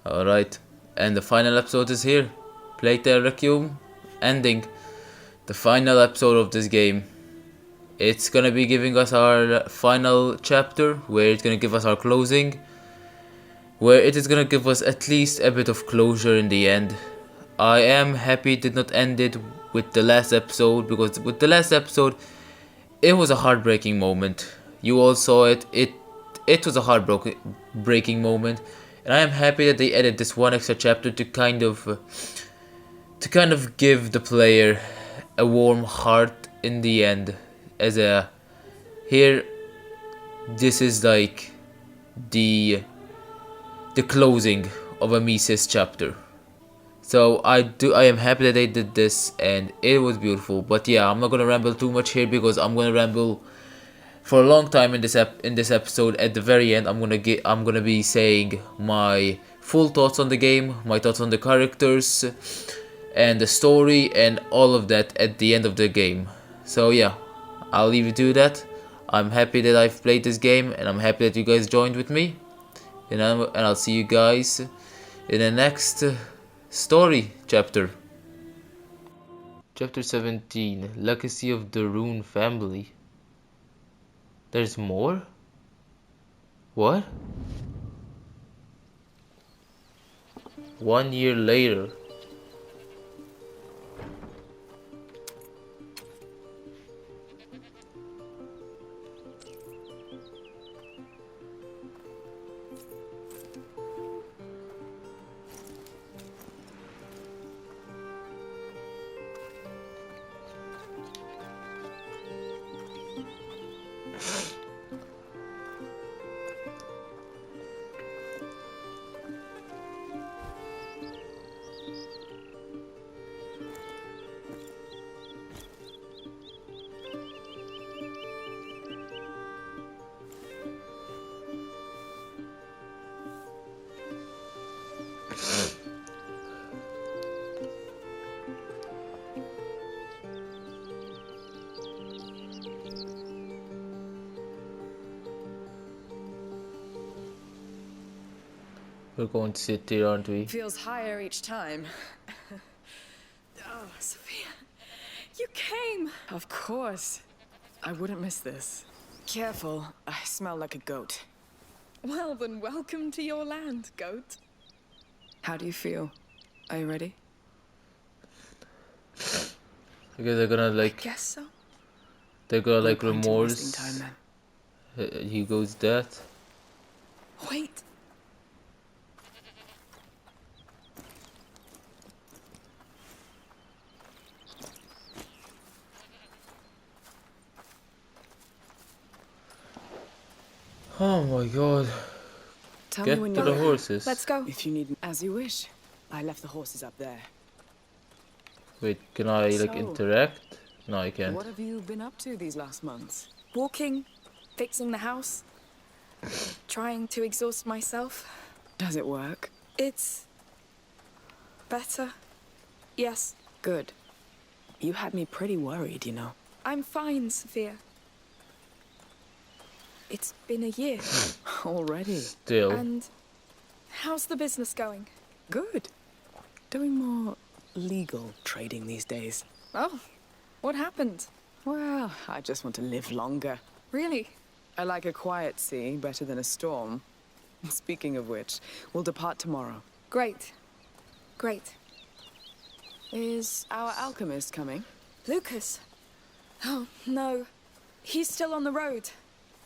Alright, and the final episode is here. Playtale Requiem, ending the final episode of this game. It's gonna be giving us our final chapter, where it's gonna give us our closing, where it is gonna give us at least a bit of closure in the end. I am happy it did not end it with the last episode, because with the last episode, it was a heartbreaking moment. You all saw it. It was a heartbreaking moment, and I am happy that they added this one extra chapter to kind of give the player a warm heart in the end. As a here, this is like the closing of Amicia's chapter. So I am happy that they did this, and it was beautiful. But yeah, I'm not gonna ramble too much here, because I'm gonna ramble for a long time in this episode. At the very end, I'm gonna be saying my full thoughts on the game, my thoughts on the characters, and the story, and all of that at the end of the game. So yeah, I'll leave you to that. I'm happy that I've played this game, and I'm happy that you guys joined with me. And I'll see you guys in the next story chapter. Chapter 17, Legacy of the Rune Family. There's more? What? 1 year later. We're going to sit there, aren't we? Feels higher each time. Oh, Sophia, you came! Of course. I wouldn't miss this. Careful, I smell like a goat. Well, then welcome to your land, goat. How do you feel? Are you ready? I guess they're gonna I guess so. They're gonna No like point in remorse wasting time, then. Hugo's death. Wait! Oh my god. Tell Get me when to you're the horses. Let's go. If you need, as you wish. I left the horses up there. Wait, can I like So, interact? No, I can't. What have you been up to these last months? Walking, fixing the house, trying to exhaust myself. Does it work? It's better. Yes. Good. You had me pretty worried, you know. I'm fine, Sophia. It's been a year. Already? Still. And how's the business going? Good. Doing more legal trading these days. Oh, what happened? Well, I just want to live longer. Really? I like a quiet sea better than a storm. Speaking of which, we'll depart tomorrow. Great. Great. Is our alchemist coming? Lucas? Oh, no. He's still on the road.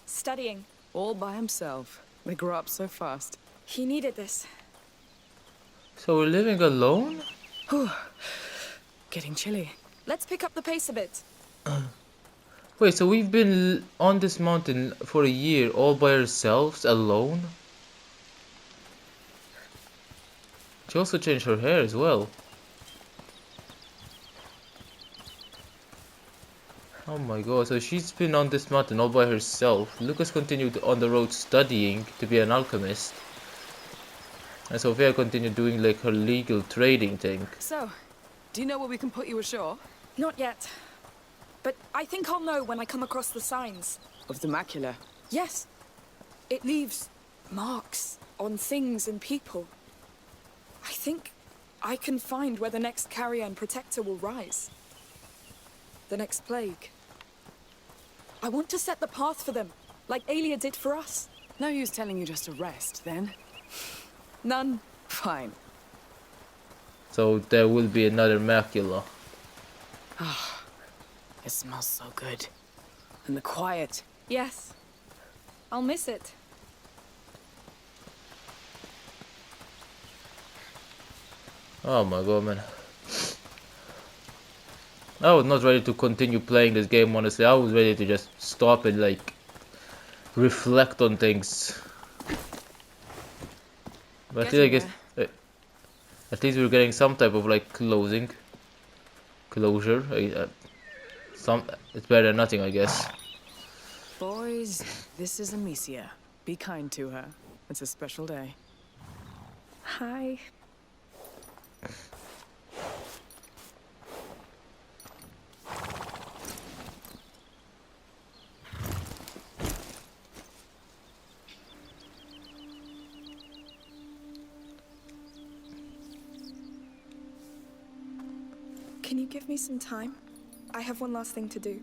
Studying. All by himself. They grow up so fast. He needed this. So we're living alone? Whew. Getting chilly. Let's pick up the pace a bit. Wait, so we've been on this mountain for a year all by ourselves, alone? She also changed her hair as well. Oh my god, so she's been on this mountain all by herself. Lucas continued on the road studying to be an alchemist. And Sophia continued doing like her legal trading thing. So, do you know where we can put you ashore? Not yet. But I think I'll know when I come across the signs. Of the macula? Yes. It leaves marks on things and people. I think I can find where the next carrier and protector will rise. The next plague. I want to set the path for them, like Aelia did for us. No use telling you just to rest, then. None. Fine. So there will be another macula. It smells so good. And the quiet. Yes. I'll miss it. Oh my god, man. I was not ready to continue playing this game, honestly. I was ready to just stop and like reflect on things. But I guess at least we're getting some type of like closure. It's better than nothing, I guess. Boys, this is Amicia. Be kind to her. It's a special day. Hi. Can you give me some time? I have one last thing to do.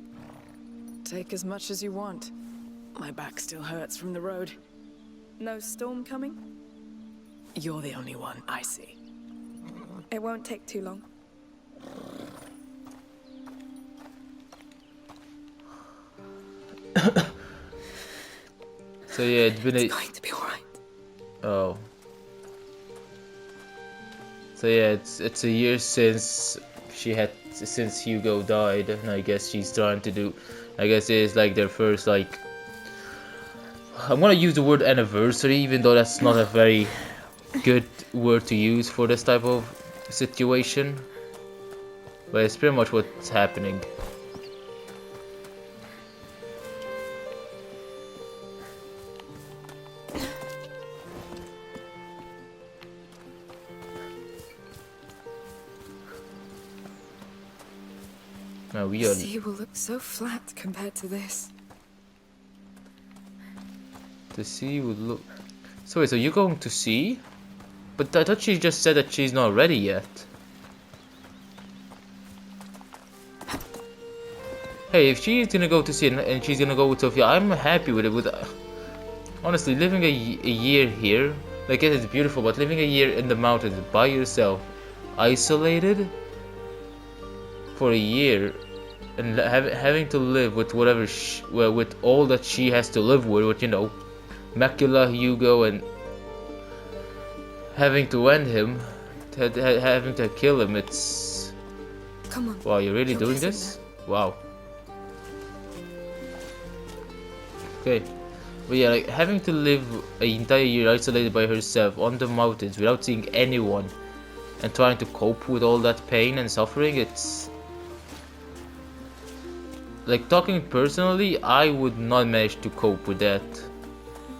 Take as much as you want. My back still hurts from the road. No storm coming? You're the only one I see. It won't take too long. So yeah, it's been It's going to be alright. Oh. So yeah, it's a year since Hugo died, and I guess she's trying to do. I guess it's like their first like. I'm gonna use the word anniversary, even though that's not a very good word to use for this type of situation. But it's pretty much what's happening. Now we The are. sea will look so flat compared to this. The sea would look. So wait, so you're going to sea? But I thought she just said that she's not ready yet. Hey, if she's gonna go to sea and she's gonna go with Sophia, I'm happy with it. Honestly, living a year here, like yes, it's beautiful, but living a year in the mountains by yourself, isolated, for a year, and having to live with whatever, with all that she has to live with you know, Macula, Hugo, and having to end him, having to kill him, it's. Come on. Wow, you're really You're doing getting this? Wow. Okay. But yeah, like having to live an entire year isolated by herself on the mountains without seeing anyone and trying to cope with all that pain and suffering, it's. Like, talking personally, I would not manage to cope with that.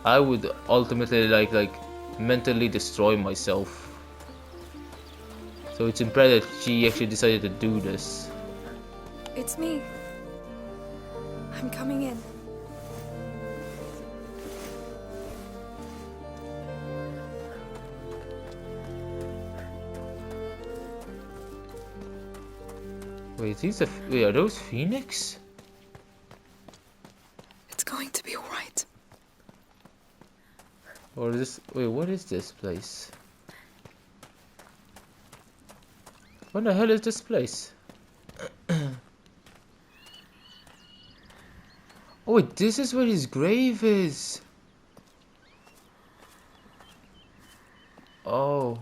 I would ultimately like mentally destroy myself. So it's impressive that she actually decided to do this. It's me. I'm coming in. Wait, wait, are those Phoenix? It's going to be alright. Or this? Wait, what is this place? What the hell is this place? Oh wait, this is where his grave is. Oh.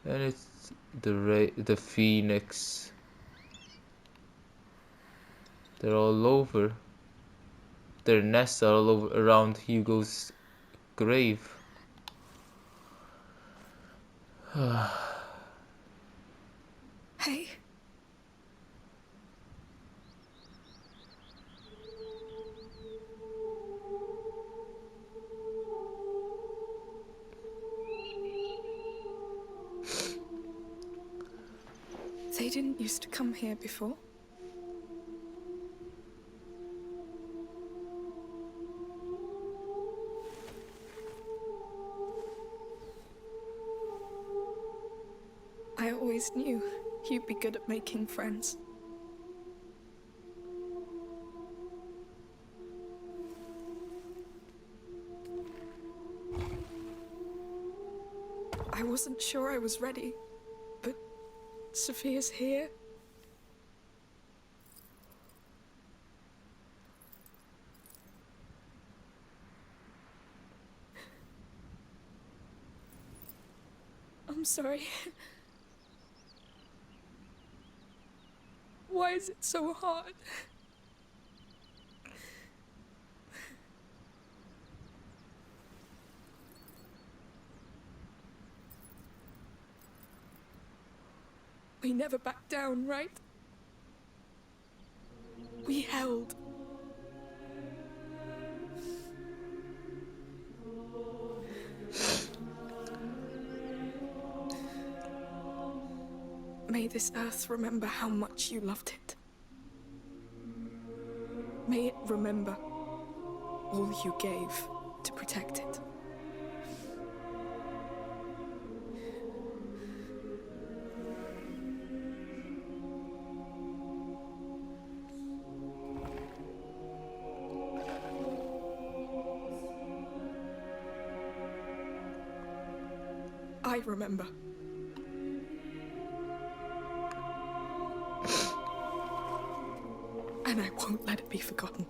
And it's the Phoenix. They're all over. Their nests are all over around Hugo's grave. Hey. They didn't used to come here before. I always knew you'd be good at making friends. I wasn't sure I was ready, but Sophia's here. I'm sorry. Why is it so hard? We never backed down, right? We held. May this earth remember how much you loved it. May it remember all you gave to protect it. I remember. And I won't let it be forgotten.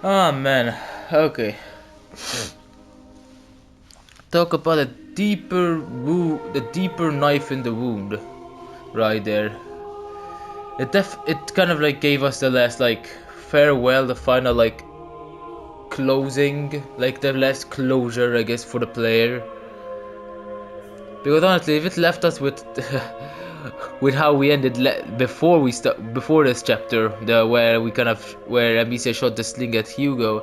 Ah man, okay. Talk about a the deeper knife in the wound, right there. It kind of like gave us the last like farewell, the final like closing, like the last closure, I guess, for the player. Because honestly, if it left us with with how we ended before this chapter, where Amicia shot the sling at Hugo,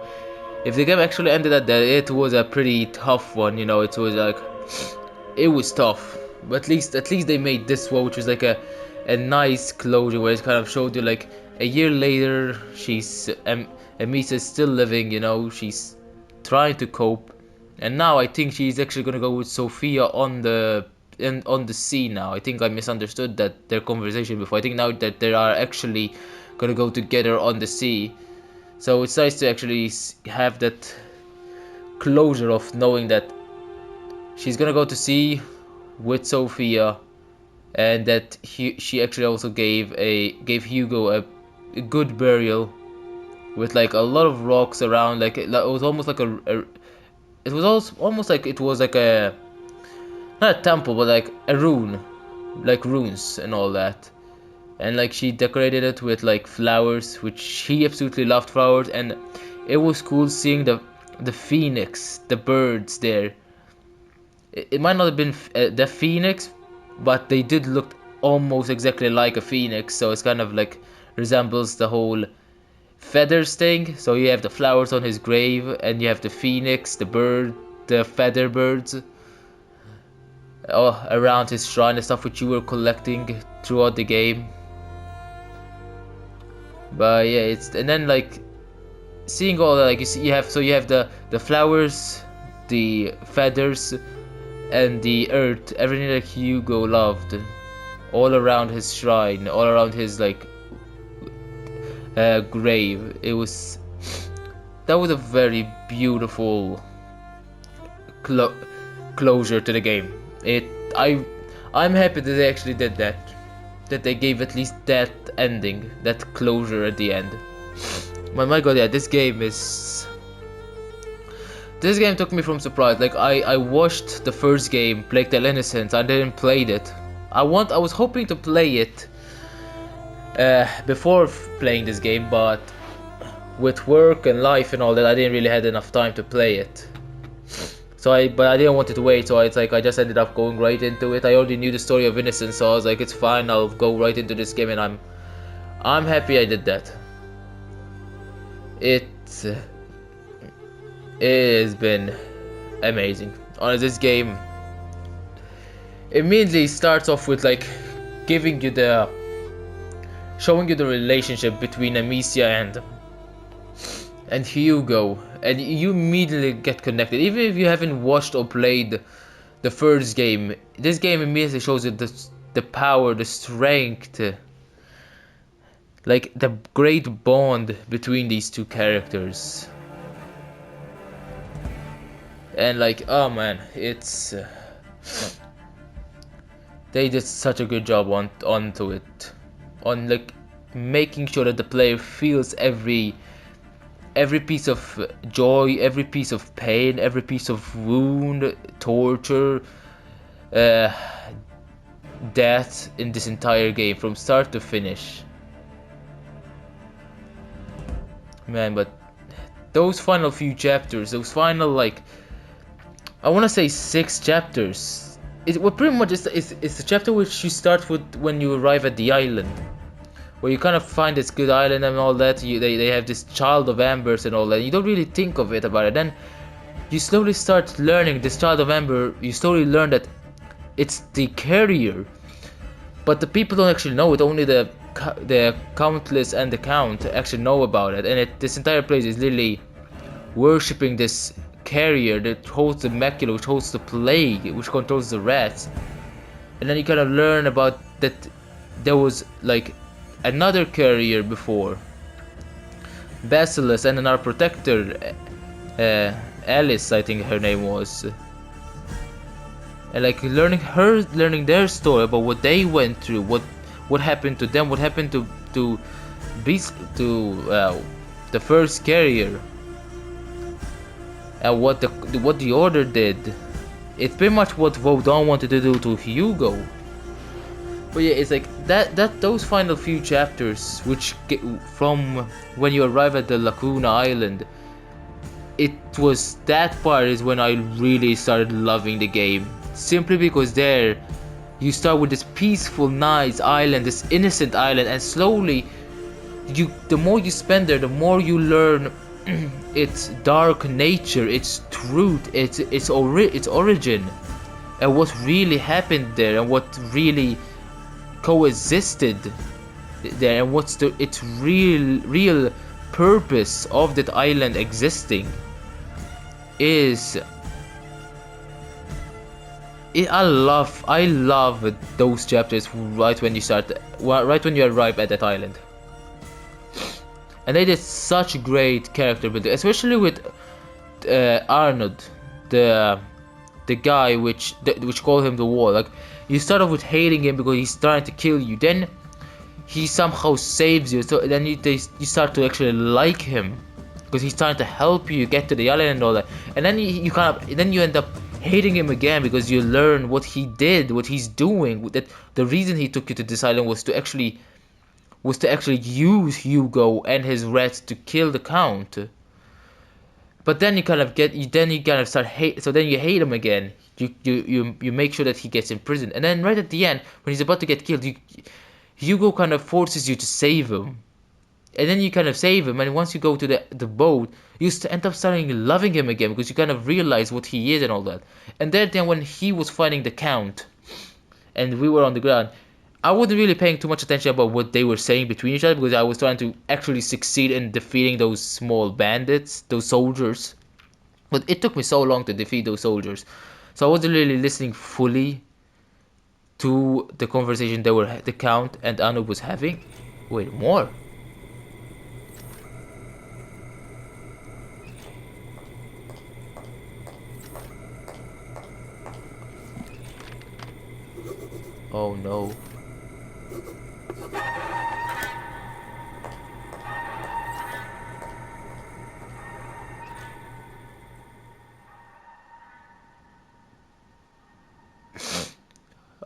if the game actually ended at that, it was a pretty tough one. You know, it was tough. But at least they made this one, which was like a nice closure, where it kind of showed you like a year later, Amicia's still living. You know, she's trying to cope. And now I think she's actually gonna go with Sophia on the sea now. I think I misunderstood their conversation before. I think now that they are actually gonna go together on the sea. So it's nice to actually have that closure of knowing that she's gonna go to sea with Sophia, and that she actually also gave Hugo a good burial with like a lot of rocks around. Like it was almost like it was also almost like it was like a, not a temple, but like a rune, like runes and all that. And like she decorated it with like flowers, which she absolutely loved flowers, and it was cool seeing the phoenix, the birds there. It might not have been the phoenix, but they did look almost exactly like a phoenix, so it's kind of like resembles the whole feathers thing. So you have the flowers on his grave, and you have the phoenix, the feather birds around his shrine and stuff, which you were collecting throughout the game. But yeah, and then like seeing all that, like you have the flowers, the feathers, and the earth, everything that Hugo loved, all around his shrine, all around his like grave. That was a very beautiful closure to the game. I'm happy that they actually did that they gave at least that ending, that closure at the end. But my god, yeah, this game took me from surprise. Like I watched the first game, Plague Tale Innocence. I didn't play it. I was hoping to play it before playing this game, but with work and life and all that, I didn't really had enough time to play it. But I didn't want it to wait, so it's like I just ended up going right into it. I already knew the story of Innocence, so I was like, it's fine, I'll go right into this game, and I'm happy I did that. It has been amazing. Honestly, this game immediately starts off with like showing you the relationship between Amicia and Hugo, and you immediately get connected. Even if you haven't watched or played the first game, this game immediately shows you the power, the strength, like the great bond between these two characters. And like, oh man, it's they did such a good job onto it, on like making sure that the player feels every piece of joy, every piece of pain, every piece of wound, torture, death in this entire game from start to finish. Man, but those final few chapters, those final like, I want to say 6 chapters. Well, pretty much it's the chapter which you start with when you arrive at the island, where you kind of find this good island and all that. They have this child of Ambers and all that. You don't really think of it about it. Then you slowly start learning this child of Amber. You slowly learn that it's the carrier, but the people don't actually know it. Only the Countess and the Count actually know about it. And this entire place is literally worshipping this carrier that holds the macula, which holds the plague, which controls the rats. And then you kind of learn about that there was like another carrier before, Basilisk, and another protector, Alice, I think her name was. And like learning their story about what they went through, what happened to them, what happened to the first carrier, and what the Order did. It's pretty much what Vaudin wanted to do to Hugo. But yeah, it's like those final few chapters, which get from when you arrive at the Lacuna Island, that part is when I really started loving the game. Simply because there, you start with this peaceful, nice island, this innocent island, and slowly, the more you spend there, the more you learn its dark nature, its truth, its origin, and what really happened there, and what really coexisted there, and what's its real purpose of that island existing is. I love those chapters right when you arrive at that island. And they did such great character building, especially with Arnold, the guy which called him the Wall. Like, you start off with hating him because he's trying to kill you, then he somehow saves you, so then you start to actually like him because he's trying to help you get to the island and all that. And then you end up hating him again because you learn what he did, what he's doing. That the reason he took you to this island was to actually use Hugo and his rats to kill the Count. But then you kind of start hate. So then you hate him again. You make sure that he gets imprisoned, and then right at the end, when he's about to get killed, Hugo kind of forces you to save him. And then you kind of save him, and once you go to the boat, you end up starting loving him again because you kind of realize what he is and all that. And then when he was fighting the Count, and we were on the ground, I wasn't really paying too much attention about what they were saying between each other because I was trying to actually succeed in defeating those small bandits, those soldiers. But it took me so long to defeat those soldiers, so I wasn't really listening fully to the conversation the Count and Anu was having. Wait, more? Oh no.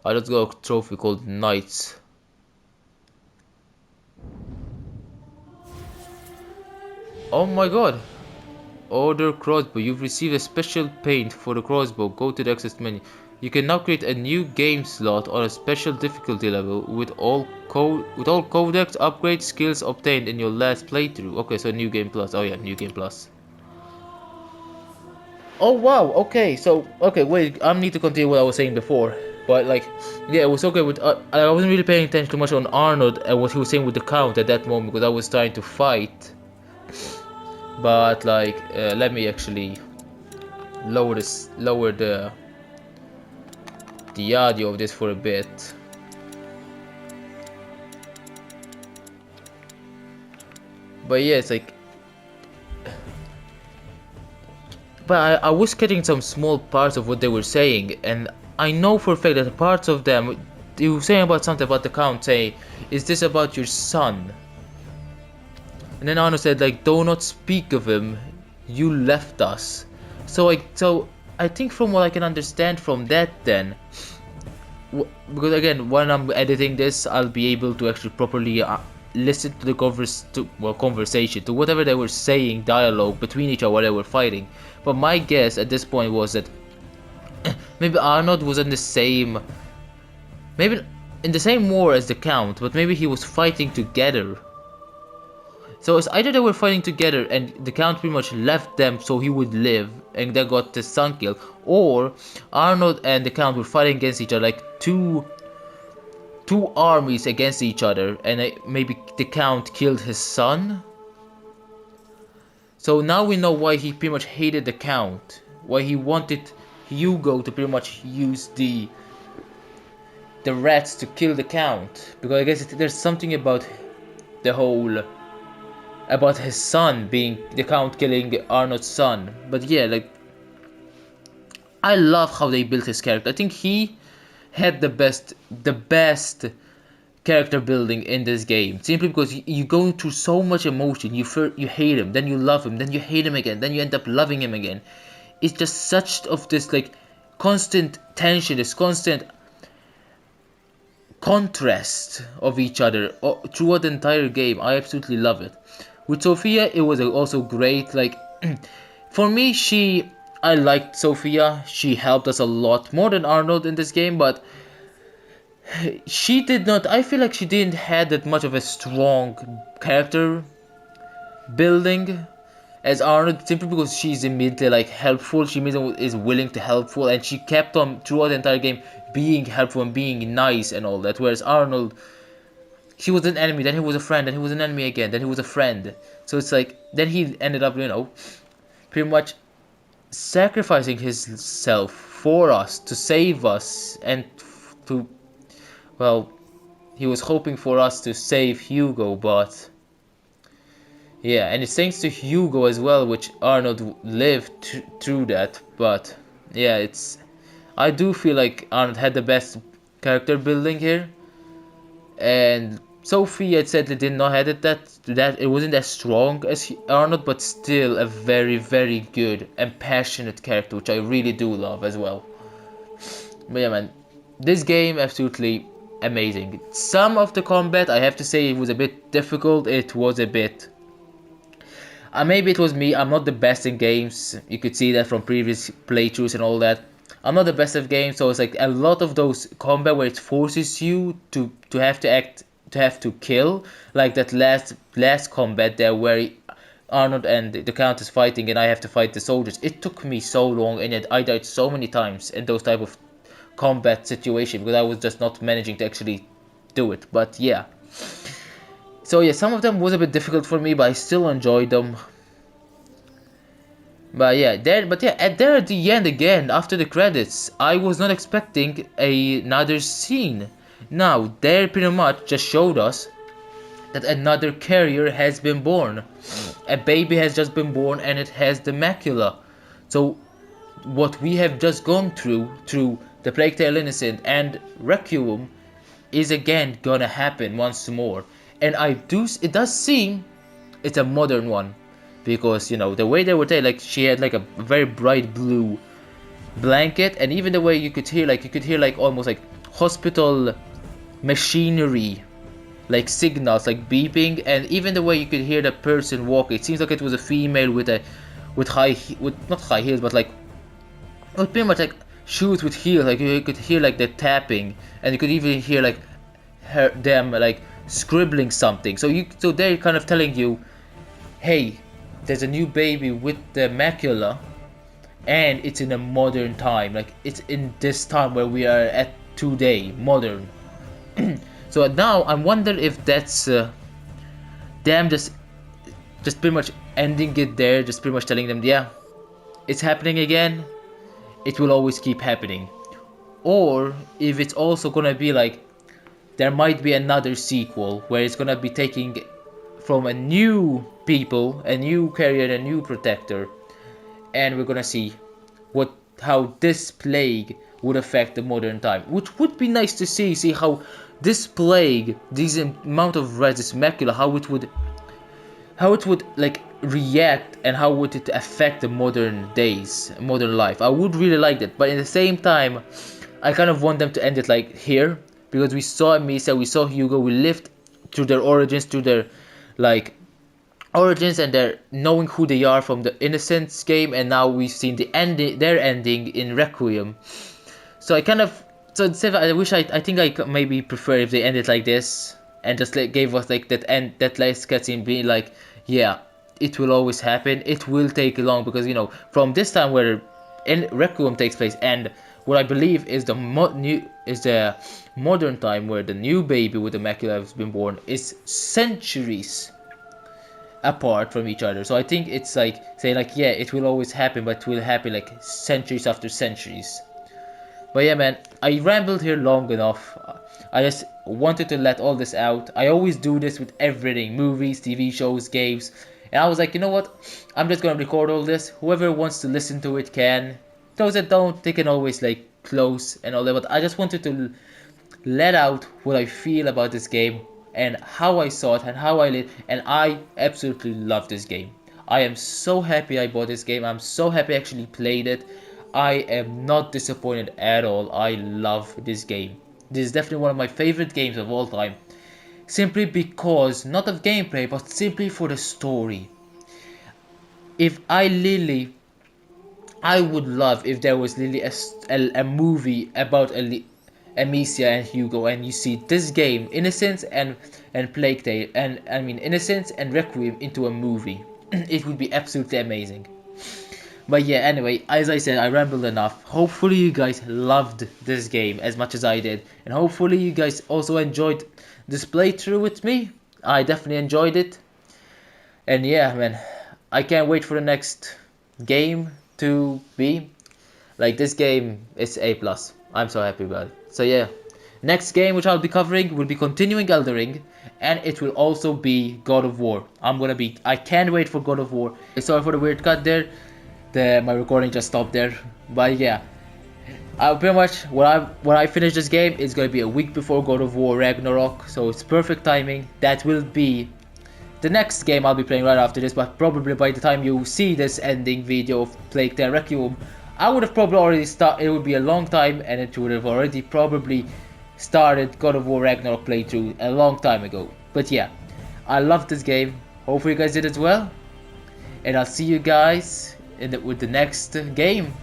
I just got a trophy called Knights. Oh my god. Order crossbow. You've received a special paint for the crossbow. Go to the access menu. You can now create a new game slot on a special difficulty level with all codex upgrade skills obtained in your last playthrough. Okay, so new game plus. Oh yeah, new game plus. Oh wow, okay, so, okay, wait, I need to continue what I was saying before. But, like, yeah, it was okay with, I wasn't really paying attention too much on Arnold and what he was saying with the count at that moment because I was trying to fight. But, like, let me actually lower the audio of this for a bit. But yeah, it's like, but I was getting some small parts of what they were saying, and I know for a fact that parts of them, they were saying about something about the count, say, is this about your son? And then Arno said, like, do not speak of him, you left us. So I think from what I can understand from that then, because again, when I'm editing this, I'll be able to actually properly listen to the conversation, to whatever they were saying, dialogue between each other while they were fighting. But my guess at this point was that maybe Arnold was in the same war as the Count, but maybe he was fighting together. So it's either they were fighting together and the Count pretty much left them so he would live and they got the son killed, or Arnold and the Count were fighting against each other, like two armies against each other, and maybe the Count killed his son. So now we know why he pretty much hated the Count, why he wanted Hugo to pretty much use the rats to kill the Count, because I guess there's something about the whole, about his son being the Count killing Arnold's son. But yeah, like, I love how they built his character. I think he had the best character building in this game, simply because you're going through so much emotion. You hate him, then you love him, then you hate him again, then you end up loving him again. It's just such of this, like, constant tension, this constant contrast of each other throughout the entire game. I absolutely love it. With Sophia, it was also great. Like, for me, I liked Sophia. She helped us a lot more than Arnold in this game, but she did not. I feel like she didn't have that much of a strong character building as Arnold, simply because she's immediately, like, helpful. She immediately is willing to helpful, and she kept on throughout the entire game being helpful and being nice and all that. Whereas Arnold, he was an enemy, then he was a friend, then he was an enemy again, then he was a friend. So it's like, then he ended up, pretty much sacrificing himself for us, to save us, and to, well, he was hoping for us to save Hugo, but yeah, and it's thanks to Hugo as well, which Arnold lived through that. But yeah, I do feel like Arnold had the best character building here, and Sophia sadly did not have it that it wasn't as strong as Arnold, but still a very, very good and passionate character, which I really do love as well. But yeah, man, this game absolutely amazing. Some of the combat, I have to say, it was a bit difficult. It was a bit, maybe it was me. I'm not the best in games. You could see that from previous playthroughs and all that. I'm not the best at games, so it's like a lot of those combat where it forces you to have to act, to have to kill, like that last combat there where Arnold and the Count is fighting and I have to fight the soldiers. It took me so long, and yet I died so many times in those type of combat situation because I was just not managing to actually do it. But yeah, so yeah, some of them was a bit difficult for me, but I still enjoyed them. But yeah, at the end again, after the credits, I was not expecting another scene. Now, they pretty much just showed us that another carrier has been born. A baby has just been born and it has the macula. So, what we have just gone through the Plague Tale Innocent and Requiem is again gonna happen once more. And it does seem it's a modern one. Because, the way they were telling, like, she had, like, a very bright blue blanket, and even the way you could hear, almost, like, hospital machinery, like, signals, like, beeping, and even the way you could hear the person walking. It seems like it was a female with with with not high heels, but like with pretty much like shoes with heels. Like you could hear like the tapping, and you could even hear like them like scribbling something. So they're kind of telling you, hey, there's a new baby with the macula, and it's in a modern time. Like it's in this time where we are at today, modern. So now I wonder if that's them just pretty much ending it there, just pretty much telling them, yeah, it's happening again, it will always keep happening. Or if it's also gonna be like, there might be another sequel where it's gonna be taking from a new people, a new carrier, a new protector, and we're gonna see how this plague would affect the modern time, which would be nice to see how this plague, this amount of red, this macula, how it would like react, and how would it affect the modern days, modern life. I would really like that, but at the same time I kind of want them to end it like here, because we saw Amicia, we saw Hugo, we lived through their origins, through their like origins and their knowing who they are from the Innocence game, and now we've seen the ending, their ending in Requiem. So I kind of, so instead of, I think I maybe prefer if they ended like this and just like gave us like that last cutscene being like, yeah, it will always happen, it will take long, because you know, from this time where in Requiem takes place and what I believe is the modern time where the new baby with the macula has been born is centuries apart from each other. So I think it's like saying like, yeah, it will always happen, but it will happen like centuries after centuries. But yeah, man, I rambled here long enough. I just wanted to let all this out. I always do this with everything, movies, TV shows, games, and I was like, you know what, I'm just gonna record all this. Whoever wants to listen to it can. Those that don't, they can always like close and all that. But I just wanted to let out what I feel about this game and how I saw it and how I lived, and I absolutely love this game. I am so happy I bought this game. I'm so happy I actually played it. I am not disappointed at all. I love this game. This is definitely one of my favorite games of all time. Simply because, not of gameplay, but simply for the story. I would love if there was literally a movie about Amicia and Hugo, and you see this game, Innocence and Plague Tale, and I mean Innocence and Requiem into a movie. It would be absolutely amazing. But yeah, anyway, as I said, I rambled enough. Hopefully you guys loved this game as much as I did, and hopefully you guys also enjoyed this playthrough with me. I definitely enjoyed it, and yeah, man, I can't wait for the next game to be. Like, this game is A+. I'm so happy about it. So yeah, next game which I'll be covering will be continuing Elden Ring, and it will also be God of War. I can't wait for God of War. Sorry for the weird cut there. My recording just stopped there. But yeah, pretty much when I finish this game, it's gonna be a week before God of War Ragnarok, so it's perfect timing. That will be the next game I'll be playing right after this, but probably by the time you see this ending video of Plague Tale Requiem, I would have probably already started. It would be a long time, and it would have already probably started God of War Ragnarok playthrough a long time ago. But yeah, I love this game. Hopefully you guys did as well, and I'll see you guys with the next game.